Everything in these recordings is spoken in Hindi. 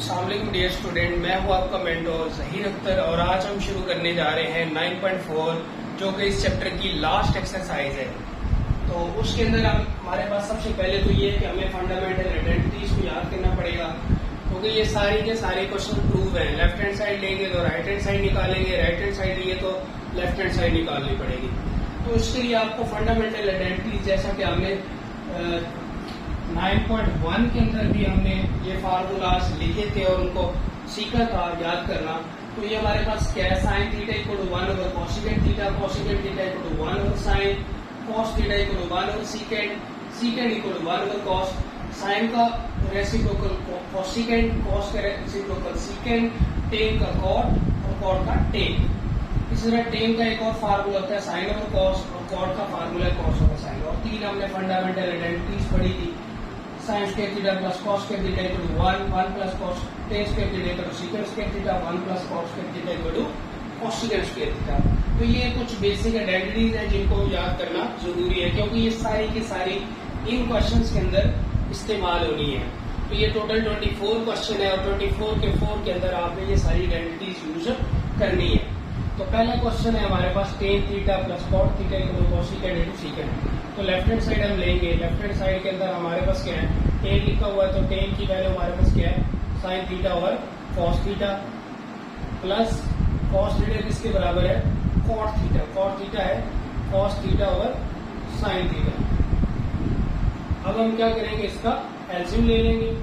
अस्सलाम वालेकुम डियर स्टूडेंट, मैं हूं आपका मेंटोर ज़हीर अख्तर और आज हम शुरू करने जा रहे हैं 9.4 जो कि इस चैप्टर की लास्ट एक्सरसाइज है। तो उसके अंदर हमारे पास सबसे पहले तो ये है कि हमें फंडामेंटल आइडेंटिटीज को याद करना पड़ेगा, क्योंकि ये सारे के सारे क्वेश्चन प्रूव हैं। लेफ्ट हैंड साइड लेंगे तो राइट हैंड साइड निकालेंगे, राइट हैंड साइड लिए तो लेफ्ट हैंड साइड निकालनी पड़ेगी। तो इसके लिए आपको फंडामेंटल आइडेंटिटीज, जैसा कि हमने 9.1 के अंदर भी हमने ये फार्मूलाज लिखे थे और उनको सीखा था याद करना। तो ये हमारे पास क्या है, sine theta equal to 1 over cosecant theta, cosecant theta equal to 1 over sine, cos theta equal to 1 over secant, secant equal to 1 over cos, sine का रेसिप्रोकल कोसेकेंट, कॉस का रेसिप्रोकल सीकेंट, टेन का कॉट और कॉट का टेन। इसी तरह टेन का एक और फार्मूला होता है साइन ओवर कॉस और कॉट का फार्मूला है कॉस ओवर साइन। और तीन हमने फंडामेंटल आइडेंटिटीज पढ़ी थी, sine square theta plus cos square theta equal to 1 plus cos tan square theta equal to secant square theta, 1 plus cos square theta equal to cosecant square theta. तो ये कुछ बेसिक आइडेंटिटीज हैं जिनको याद करना जरूरी है, क्योंकि ये सारी की सारी इन क्वेश्चंस के अंदर इस्तेमाल होनी है। तो ये टोटल 24 क्वेश्चन है और 24 के 4 के अंदर आपने ये सारी आइडेंटिटीज यूज करनी है। तो पहला क्वेश्चन है हमारे पास tan theta plus cot theta equal to cosecant into secant. तो लेफ्ट हैंड साइड हम लेंगे, लेफ्ट हैंड साइड के अंदर हमारे पास क्या है, टेन लिखा हुआ है, तो टेन की वैल्यू हमारे पास क्या है, sine theta over cos theta plus cos theta किसके बराबर है, कॉट थीटा, कॉट थीटा है cos theta over sine theta. अब हम क्या करेंगे, इसका एलसीएम ले लेंगे।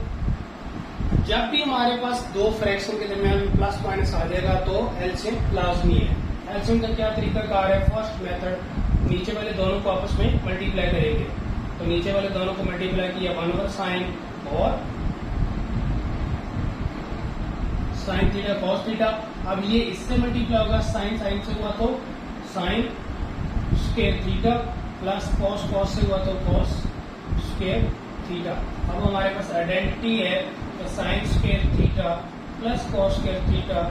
जब भी हमारे पास दो फ्रैक्शन के दरमियान प्लस माइनस आ जाएगा तो एलसीएम लाजमी है। एलसीएम का क्या तरीकाकार है, फर्स्ट मेथड, नीचे वाले दोनों को आपस में मल्टीप्लाई करेंगे। तो नीचे वाले दोनों को मल्टीप्लाई किया 1 ओवर साइन और साइन थीटा कॉस थीटा। अब ये इससे मल्टीप्लाई होगा, साइन साइन से हुआ तो sine square theta plus cos cos से हुआ तो कॉस स्क्वायर थीटा। अब हमारे पास आइडेंटिटी है तो sine square theta plus cos square theta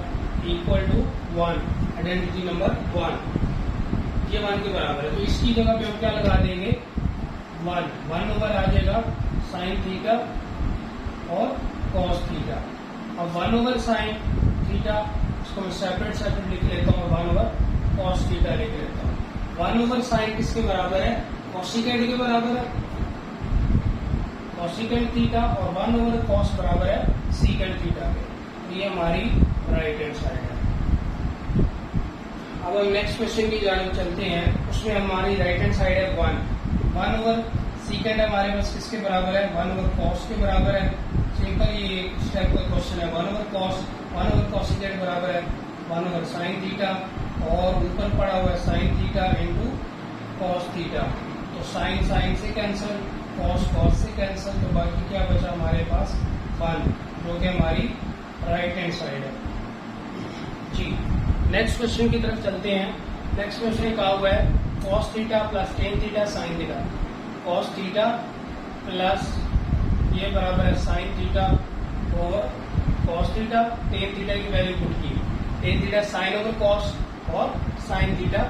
equal to 1, identity number 1, ये 1 के बराबर है। तो इसकी जगह पे हम क्या लगा देंगे, 1 ओवर आ जाएगा साइन थीटा और कॉस थीटा। अब 1 ओवर साइन थीटा, इसको मैं सेपरेट सेपरेट लिख लेता हूँ, 1 ओवर कॉस थीटा लिख लेता हूँ। 1 ओवर साइन किसके बराबर है, कोसेकेंट के बराबर है, कोसेकेंट थीटा, और 1 ओवर कॉस बराबर है सीकेंट थीटा के। ये हमारी राइट हैंड साइड है। अब हम नेक्स्ट क्वेश्चन की जानब चलते हैं, उसमें हमारी राइट हैंड साइड है 1 ओवर सीकेंड हमारे पास किसके बराबर है, 1 ओवर कॉस के बराबर है। सिंपल ये इस टाइप का क्वेश्चन है, 1 ओवर कॉस सीकेंड बराबर है 1 ओवर साइन थीटा, और ऊपर पड़ा हुआ है sine theta into cos theta. तो साइन साइन से कैंसिल, कॉस कॉस से कैंसिल, तो बाकी क्या बचा हमारे पास 1, जो कि हमारी राइट हैंड साइड है जी। नेक्स्ट क्वेश्चन की तरफ चलते हैं। नेक्स्ट क्वेश्चन कहा हुआ है cos theta plus tan theta sine theta. Cos theta plus ये बराबर है sine theta over cos theta, tan theta की वैल्यू पुट की, tan theta sine over cos और sine theta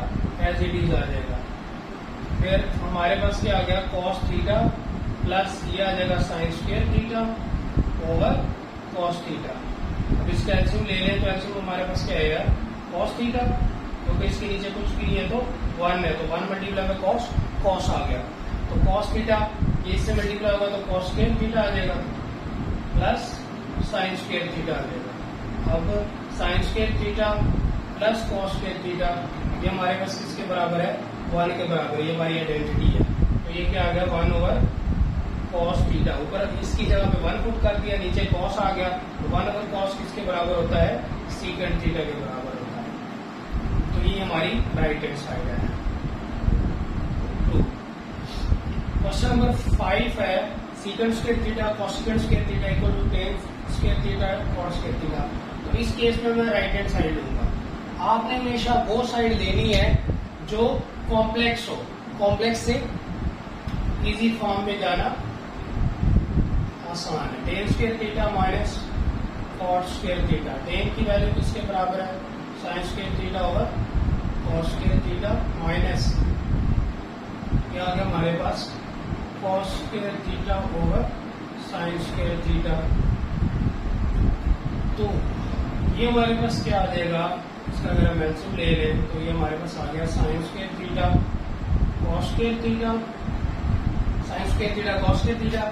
as it is आ जाएगा। फिर हमारे पास क्या आ गया, कॉस थीटा प्लस ये आ जाएगा sign square theta over cos theta. अब इसका एलसीएम ले लें तो एलसीएम हमारे पास क्या आएगा, कॉस थीटा, क्योंकि इसके नीचे कुछ भी नहीं है तो 1 है, तो 1 मल्टीप्लाई में कॉस, कॉस आ गया। तो कॉस थीटा ये इससे मल्टीप्लाई होगा तो कॉस स्क्वायर थीटा आ जाएगा प्लस साइन स्क्वायर थीटा आ जाएगा। अब sine square theta plus cos square theta ये हमारे पास किसके बराबर है, 1 के बराबर, ये हमारी आइडेंटिटी है। तो ये क्या आ गया, 1 ओवर कॉस थीटा, ऊपर इसकी जगह पे 1 पुट कर दिया, नीचे कॉस आ गया, तो 1 ओवर कॉस किसके बराबर होता है, सीकेंट थीटा के बराबर होता है। तो ये हमारी राइट हैंड साइड है। क्वेश्चन नंबर 5 है secant square theta cosecant square theta equal to tan square theta cot square theta. तो इस केस में मैं राइट हैंड साइड लूंगा। आपने हमेशा वो साइड लेनी है जो कॉम्प्लेक्स हो, कॉम्प्लेक्स से इजी फॉर्म में जाना आसान है। Tan square theta minus cot square theta, tan की वैल्यू किसके बराबर है, sine square theta over cos square theta minus क्या आ गया हमारे पास, cos square theta over sine square theta ये हमारे पास क्या आ जाएगा, इसका अगर हम एलसीएम ले लें तो ये हमारे पास आ गया sign square theta cos square theta, sine square theta cos square theta.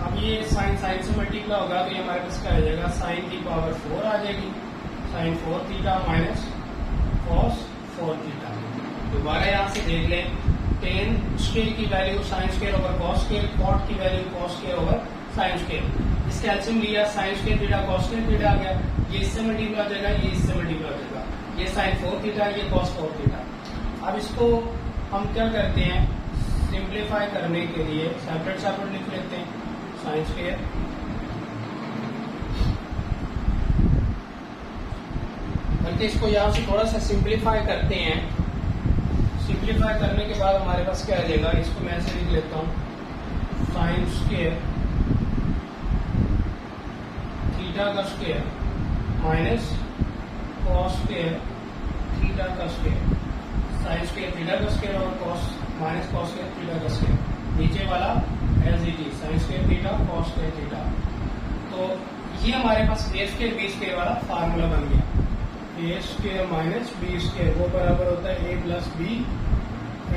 अब ये साइन साइन से मल्टीप्लाई होगा तो ये हमारे पास क्या आ जाएगा, साइन की पावर 4 आ जाएगी, sine 4 theta minus cos 4 theta. दोबारा यहाँ से देख लें, टेन स्क्वायर की value sine square over cos square, cot की value cos square over sine square. इसका एलसीएम लिया, sine square theta cos square theta आ गया, ये इससे मल्टीप्लाई हो जाएगा, ये इससे मल्टीप्लाई हो जाएगा, ये साइन 4 थीटा, ये कॉस 4 थीटा। अब इसको हम क्या करते हैं, सिंप्लीफाई करने के लिए सेपरेट सेपरेट लिख लेते हैं, साइन स्क्वायर बल्कि इसको यहाँ से थोड़ा सा सिंप्लीफाई करते हैं। सिंप्लीफाई करने के बाद हमारे पास क्या आ जाएगा, इसको मैं ऐसे लिख लेता हूँ, साइन स्क्वायर थीटा का square minus cos square theta का स्क्वायर, साइन स्क्वायर थीटा का स्क्वायर और cos minus cos square theta का स्क्वायर, नीचे वाला as it is sine square theta cos square theta. तो ये हमारे पास ए स्क्वायर बी स्क्वायर वाला फार्मूला बन गया, A square minus B square वो बराबर होता है A plus B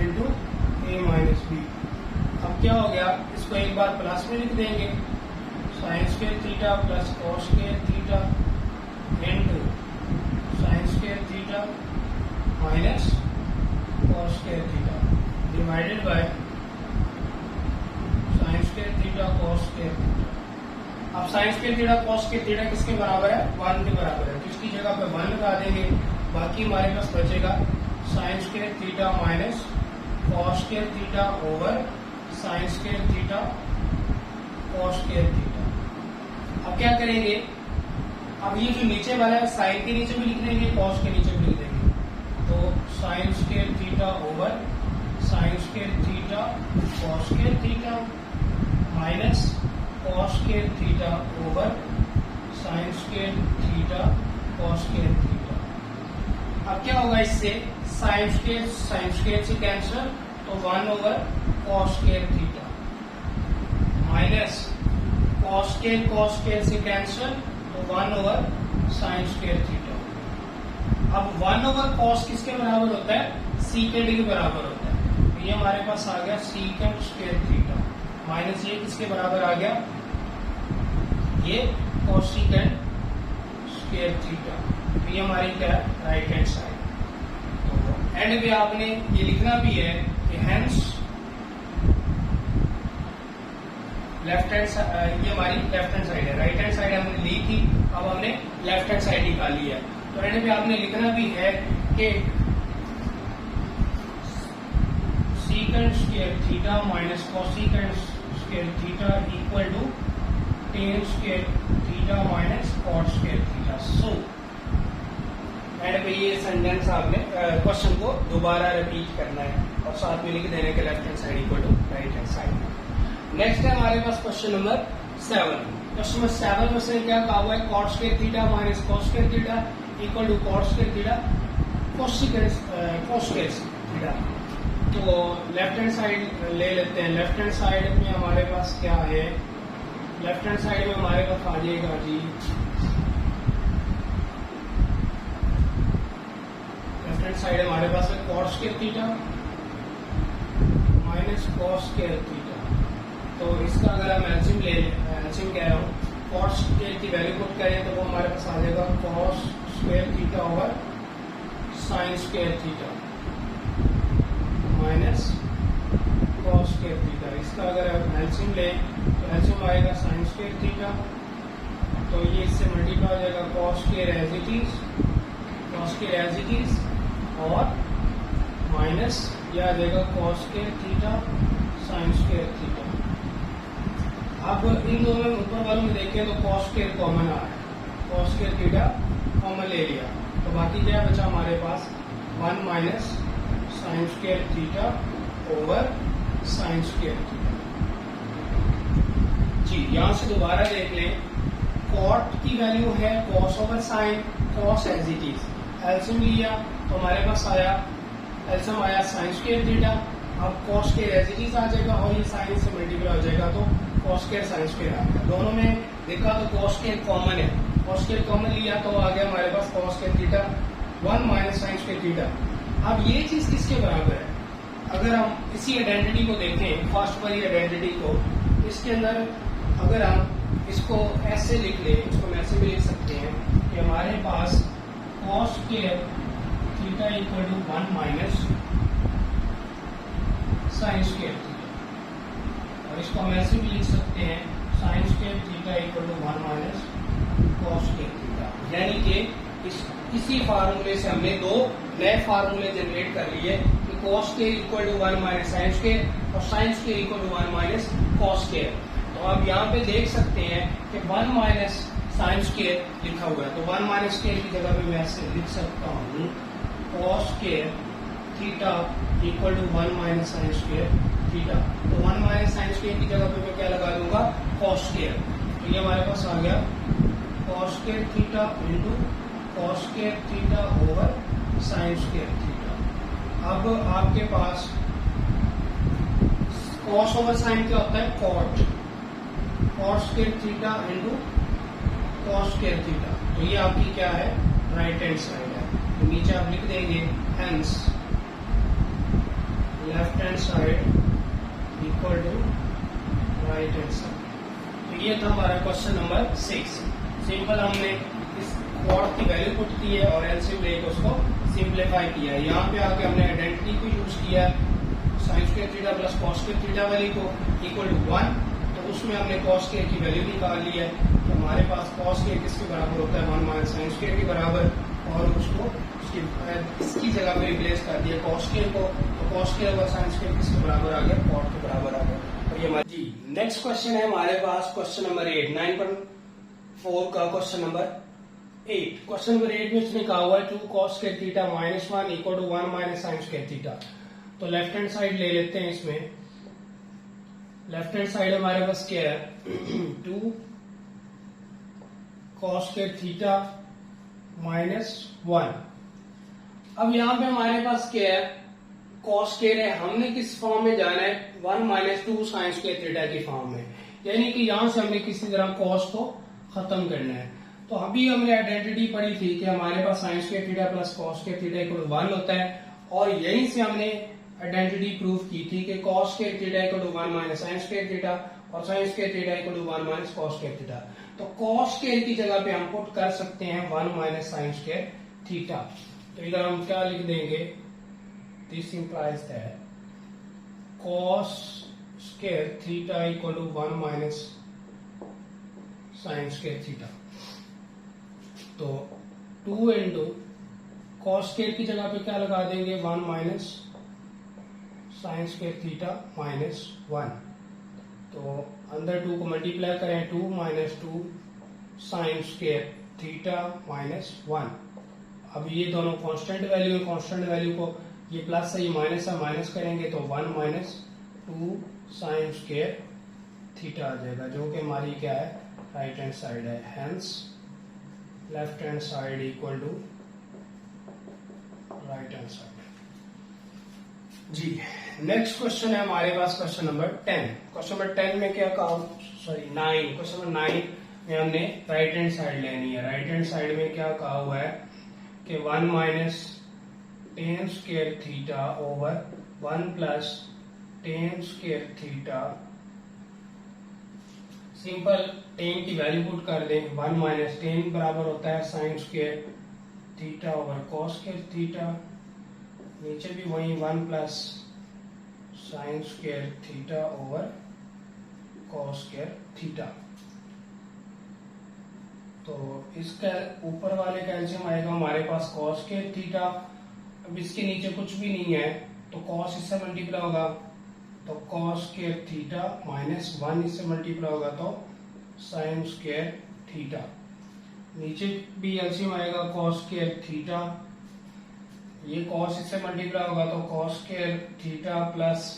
into A minus B. अब क्या हो गया, इसको एक बार प्लस में लिख देंगे, sine square theta plus cos square theta into sine square theta minus cos square theta divided by sine square theta cos square theta. अब sine square theta cos square theta किसके बराबर है, 1 के बराबर है, तो इसकी जगह पे 1 लगा देंगे, बाकी हमारे पास बचेगा sign square theta minus cos square theta over sine square theta cos square theta. अब क्या करेंगे, अब ये जो नीचे वाला है साइन के नीचे भी लिख देंगे, कॉस के नीचे भी लिख देंगे, तो sine square theta over sine square theta cos square theta minus cos square theta over sine square theta cos square theta. अब क्या होगा, इससे साइन स्क्वायर से कैंसिल, तो 1 over cos square theta minus cos square से कैंसिल, तो 1 ओवर साइन स्क्वायर थीटा। अब 1 ओवर कॉस किसके बराबर होता है, सीकेंड के बराबर होता है, तो ये हमारे पास आ गया सीकेंड स्क्वायर थीटा माइनस ये किसके बराबर आ गया, ये कोसेकेंड स्क्वायर थीटा। तो ये हमारी क्या है, राइट हैंड साइड। तो एंड पे आपने ये लिखना भी है कि हेंस लेफ्ट हैंड, ये हमारी लेफ्ट हैंड साइड है, राइट हैंड साइड हमने ली थी, अब हमने लेफ्ट हैंड साइड निकाली है। तो एंड पे आपने लिखना भी है कि secant square theta minus cosecant square theta equal to tan square theta minus cot square theta. So end पे ये सेंटेंस आपने क्वेश्चन को दोबारा रिपीट करना है और साथ में लिख देने के left hand side equal to right hand side. Next है हमारे पास क्वेश्चन नंबर 7। क्वेश्चन नंबर 7 में से क्या कहा हुआ है, cot square theta minus cot square theta equal to cot square theta cos square theta. तो लेफ्ट हैंड साइड ले लेते हैं, लेफ्ट हैंड साइड में हमारे पास क्या है, लेफ्ट हैंड साइड में हमारे पास आ जाएगा जी, लेफ्ट हैंड साइड हमारे पास है cot square theta minus cos square theta. तो इसका अगर हम एलसीएम कह रहा हूँ, कॉट स्क्वायर की वैल्यू पुट करें तो वो हमारे पास आ जाएगा cos square theta over sine square theta minus cos square theta. इसका अगर हम एलसीएम लें तो एलसीएम आएगा साइन स्क्वायर थीटा, तो ये इससे मल्टीप्लाई हो जाएगा cos square as it is और माइनस ये आ जाएगा cos square theta sine square theta. अब इन दोनों में ऊपर वालों में देखें तो कॉस स्क्वायर कॉमन आ रहा है, कॉस स्क्वायर थीटा कॉमन ले लिया, तो बाकी क्या बचा हमारे पास 1 minus sine square theta over sine square theta. जी यहां से दोबारा देख लें, कॉट की वैल्यू है cos over sine, cos as it is, LCM लिया तो हमारे पास आया एलसीएम आया साइन स्क्वायर थीटा। अब cos square as it is आ जाएगा और ये साइन से मल्टीप्लाई हो जाएगा, तो कॉस स्क्वायर साइन स्क्वायर आ गया। दोनों में देखा तो कॉस स्क्वायर कॉमन है, कॉस स्क्वायर कॉमन लिया तो आ गया हमारे पास cos square theta 1 minus sine square theta. अब ये चीज किसके बराबर है? अगर हम इसी आइडेंटिटी को देखें, फर्स्ट वाली आइडेंटिटी को, इसके अंदर अगर हम इसको ऐसे लिख लें, इसको हम ऐसे भी लिख सकते हैं कि हमारे पास cos square theta equal to 1 minus sine square theta, और इसको हम ऐसे भी लिख सकते हैं sine square theta equal to 1 minus cos square theta. यानी कि इसी फार्मूले से हमने दो नए फार्मूले जनरेट कर लिए कि cos square equal to 1 minus sine square और sine square equal to 1 minus cos square. तो आप यहाँ पे देख सकते हैं कि 1 माइनस साइन स्क्वायर लिखा हुआ है, तो 1 माइनस स्क्वायर की जगह पे मैं ऐसे लिख सकता हूँ cos square theta equal to 1 minus sine square theta. तो 1 माइनस साइन स्क्वायर की जगह पे मैं क्या लगा दूंगा? Cos square. तो ये हमारे पास आ गया cos square theta into cos square theta over sine square theta. अब आपके पास कॉस ओवर साइन क्या होता है? Cot. Cos square theta into cos square theta. तो ये आपकी क्या है? राइट हैंड साइड है। तो नीचे आप लिख देंगे hence left hand side equal to right hand side. तो ये था हमारा क्वेश्चन नंबर 6। सिंपल हमने इस क्वाड की वैल्यू पुट की है और एलसीएम लेके उसको सिंप्लीफाई किया है। यहाँ पे आके हमने आइडेंटिटी को यूज किया sign square theta plus cos square theta वाली को इक्वल टू 1, तो उसमें हमने कॉस स्क्वायर की वैल्यू निकाल ली है। तो हमारे पास कॉस स्क्वायर किसके बराबर होता है? 1 माइनस साइन स्क्वायर के बराबर, और उसको इसकी जगह पे रिप्लेस कर दिया कॉस स्क्वायर को, तो कॉस स्क्वायर और साइन स्क्वायर किसके बराबर आ गया? कॉट के बराबर आ गया। और ये हमारी जी नेक्स्ट क्वेश्चन है हमारे पास क्वेश्चन नंबर 8, 9.4 का क्वेश्चन नंबर 8। क्वेश्चन नंबर 8 में इसने कहा हुआ है 2 cos square theta minus 1 equal to 1 minus sine square theta. तो लेफ्ट हैंड साइड ले लेते हैं। इसमें लेफ्ट हैंड साइड हमारे पास क्या है? 2 कॉस स्क्वायर थीटा माइनस 1। अब यहाँ पे हमारे पास क्या है? कॉस स्क्वायर है, हमने किस फॉर्म में जाना है? 1 माइनस 2 साइन स्क्वायर थीटा की फॉर्म में, यानी कि यहां से हमने किसी तरह कॉस को खत्म करना है। तो अभी हमने आइडेंटिटी पढ़ी थी कि हमारे पास sine square theta plus cos square theta equal 1 होता है, और यहीं से हमने आइडेंटिटी प्रूव की थी कि cos square theta equal to 1 minus sine square theta और sine square theta equal to 1 minus cos square theta. तो कॉस स्क्वायर की जगह पे हम पुट कर सकते हैं 1 माइनस साइन स्क्वायर थीटा। तो इधर हम क्या लिख देंगे? This implies that cos square theta equal to 1 minus sine square theta. तो 2 इंटू कॉस स्क्वायर की जगह पे क्या लगा देंगे? 1 minus sine square theta minus 1। तो अंदर 2 को मल्टीप्लाई करें, 2 minus 2 sine square theta minus 1। अब ये दोनों कांस्टेंट वैल्यू है, कांस्टेंट वैल्यू को ये प्लस से ये माइनस से माइनस करेंगे तो 1 माइनस 2 साइन स्क्वायर थीटा आ जाएगा, जो कि हमारी क्या है? राइट हैंड साइड है। Hence left hand side equal to right hand side. जी नेक्स्ट क्वेश्चन है हमारे पास क्वेश्चन नंबर 10। क्वेश्चन नंबर 10 में क्या कहा? सॉरी 9। क्वेश्चन नंबर 9 में हमने राइट हैंड साइड लेनी है। राइट हैंड साइड में क्या कहा हुआ है कि 1 minus ten square theta over 1 plus ten square theta. Simple ten की वैल्यू पुट कर दें। 1 माइनस टेन बराबर होता है sine square theta over cos square theta. नीचे भी वही 1 plus sign square theta over cos square theta. तो इसका ऊपर वाले का एलसीएम आएगा हमारे पास कॉस स्क्वायर थीटा। अब इसके नीचे कुछ भी नहीं है तो कॉस इससे मल्टीप्लाई होगा तो कॉस स्क्वायर थीटा माइनस 1 इससे मल्टीप्लाई होगा तो साइन स्क्वायर थीटा। नीचे भी एलसीएम आएगा कॉस स्क्वायर थीटा, ये कॉस इससे मल्टीप्लाई होगा तो cos square theta plus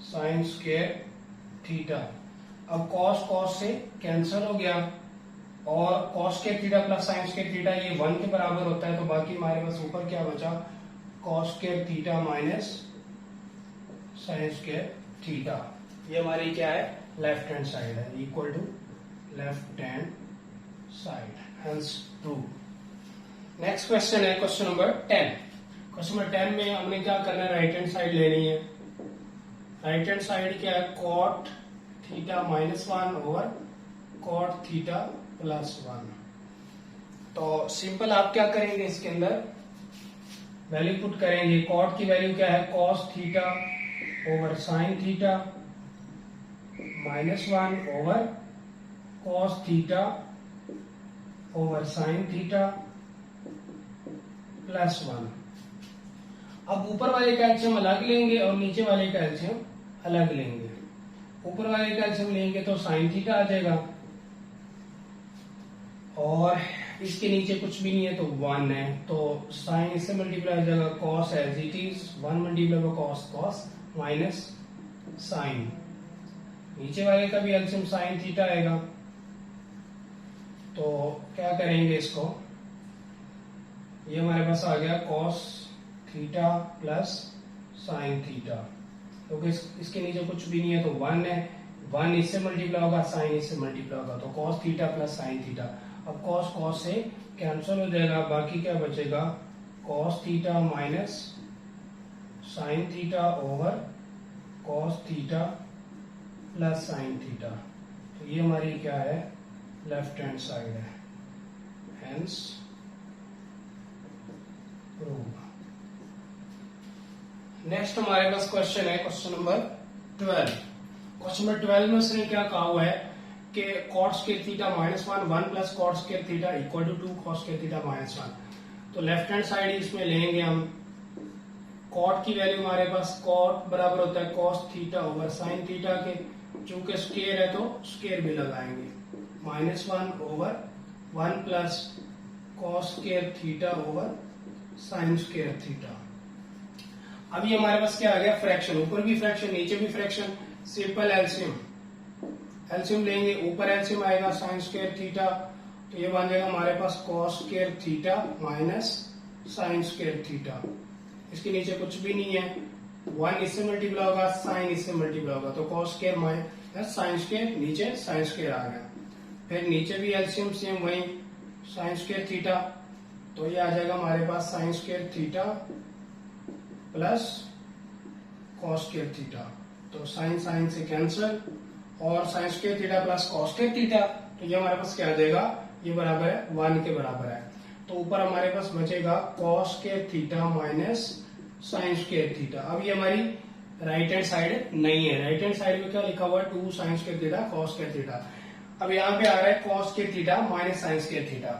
sign square theta. अब कॉस कॉस से कैंसिल हो गया और cos square theta plus sign square theta ये 1 के बराबर होता है, तो बाकी हमारे पास ऊपर क्या बचा? Cos square theta minus sine square theta. ये हमारी क्या है? लेफ्ट हैंड साइड है, equal to left hand side. Hence prove. Next question है क्वेश्चन नंबर 10। क्वेश्चन नंबर 10 में हमने क्या करना है, राइट हैंड साइड लेनी है। राइट हैंड साइड क्या है, cot theta -1 over cot theta +1। तो सिंपल आप क्या करेंगे, इसके अंदर वैल्यू पुट करेंगे। कॉट की वैल्यू क्या है, cos theta over sine theta -1 over cos theta over sine theta +1। अब ऊपर वाले का एलसीएम अलग लेंगे और नीचे वाले का एलसीएम अलग लेंगे। ऊपर वाले का एलसीएम लेंगे तो साइन थीटा आ जाएगा और इसके नीचे कुछ भी नहीं है तो 1 है, तो साइन इससे मल्टीप्लाई हो जाएगा, cos as it is 1 multiply by cos, cos minus sine. नीचे वाले का भी एलसीएम साइन थीटा आएगा, तो क्या करेंगे इसको, ये हमारे पास आ गया cos theta plus sine theta, क्योंकि इसके नीचे कुछ भी नहीं है तो 1 है, 1 इससे मल्टीप्लाई होगा, साइन इससे मल्टीप्लाई होगा, तो cos theta plus sine theta. अब कॉस कॉस से कैंसिल हो जाएगा, बाकी क्या बचेगा, cos theta minus sine theta over cos theta plus sine theta. तो ये हमारी क्या है, लेफ्ट हैंड साइड है, हेंस प्रूव। नेक्स्ट हमारे पास क्वेश्चन है क्वेश्चन नंबर 12। क्वेश्चन नंबर 12 में उसने क्या कहा हुआ है कि cot square theta -1 1 plus cot square theta equal to 2 cos square theta -1। तो लेफ्ट हैंड साइड इसमें लेंगे हम, cot की वैल्यू हमारे पास cot बराबर होता है cos theta over sine theta के, चूंकि स्क्वायर है तो स्क्वायर भी लगाएंगे, -1 over 1 plus cos square theta over sine square theta. अब ये हमारे पास क्या आ गया, फ्रैक्शन, ऊपर भी फ्रैक्शन नीचे भी फ्रैक्शन, सिंपल एलसीएम, एलसीएम लेंगे, ऊपर एलसीएम आएगा साइन स्क्वायर थीटा, तो ये बन जाएगा हमारे पास cos square theta minus sine square theta. इसके नीचे कुछ भी नहीं है, 1 इससे मल्टीप्लाई होगा, साइन इससे मल्टीप्लाई होगा, तो cos square minus sine square, नीचे साइन स्क्वायर आ गया। फिर नीचे भी एलसीएम सेम वही साइन स्क्वायर थीटा, तो ये आ जाएगा हमारे पास sine square theta plus cos square theta, तो साइन साइन से कैंसिल और sine square theta plus cos square theta, तो ये हमारे पास क्या आ जाएगा, ये बराबर है 1 के बराबर है। तो ऊपर हमारे पास बचेगा cos square theta minus sine square theta. अब ये हमारी राइट हैंड साइड नहीं है, राइट हैंड साइड में क्या लिखा हुआ है, 2 sine square theta cos square theta. अब यहाँ पे आ रहा है cos square theta minus sine square theta.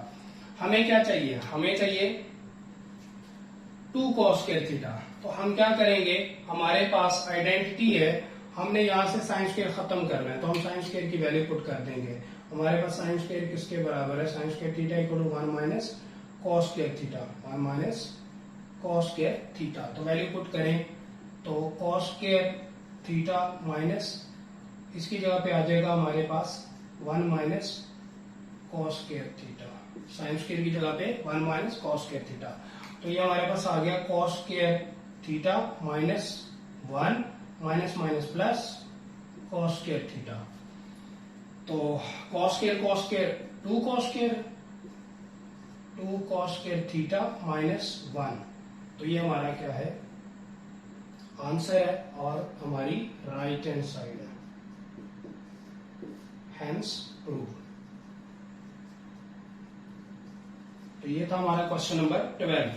हमें क्या चाहिए, हमें चाहिए 2 cos स्क्वायर थीटा। तो हम क्या करेंगे, हमारे पास आइडेंटिटी है, हमने यहाँ से साइन स्क्वायर खत्म करना है, तो हम साइन स्क्वायर की वैल्यू पुट कर देंगे। हमारे पास साइन स्क्वायर किसके बराबर है, sine square theta equal to 1 minus cos square theta, 1 minus cos square theta. तो वैल्यू पुट करें तो कॉस स्क्वायर थीटा माइनस इसकी जगह पे आ जाएगा हमारे पास 1 minus cos square theta, sine square की जगह पे 1 माइनस कॉस स्क्वायर थीटा। तो ये हमारे पास आ गया cos square theta minus 1 minus minus plus cos square theta. तो cos square 2 cos square theta minus 1, तो ये हमारा क्या है, आंसर है और हमारी राइट हैंड साइड है, हेंस प्रूव। तो ये था हमारा क्वेश्चन नंबर 12।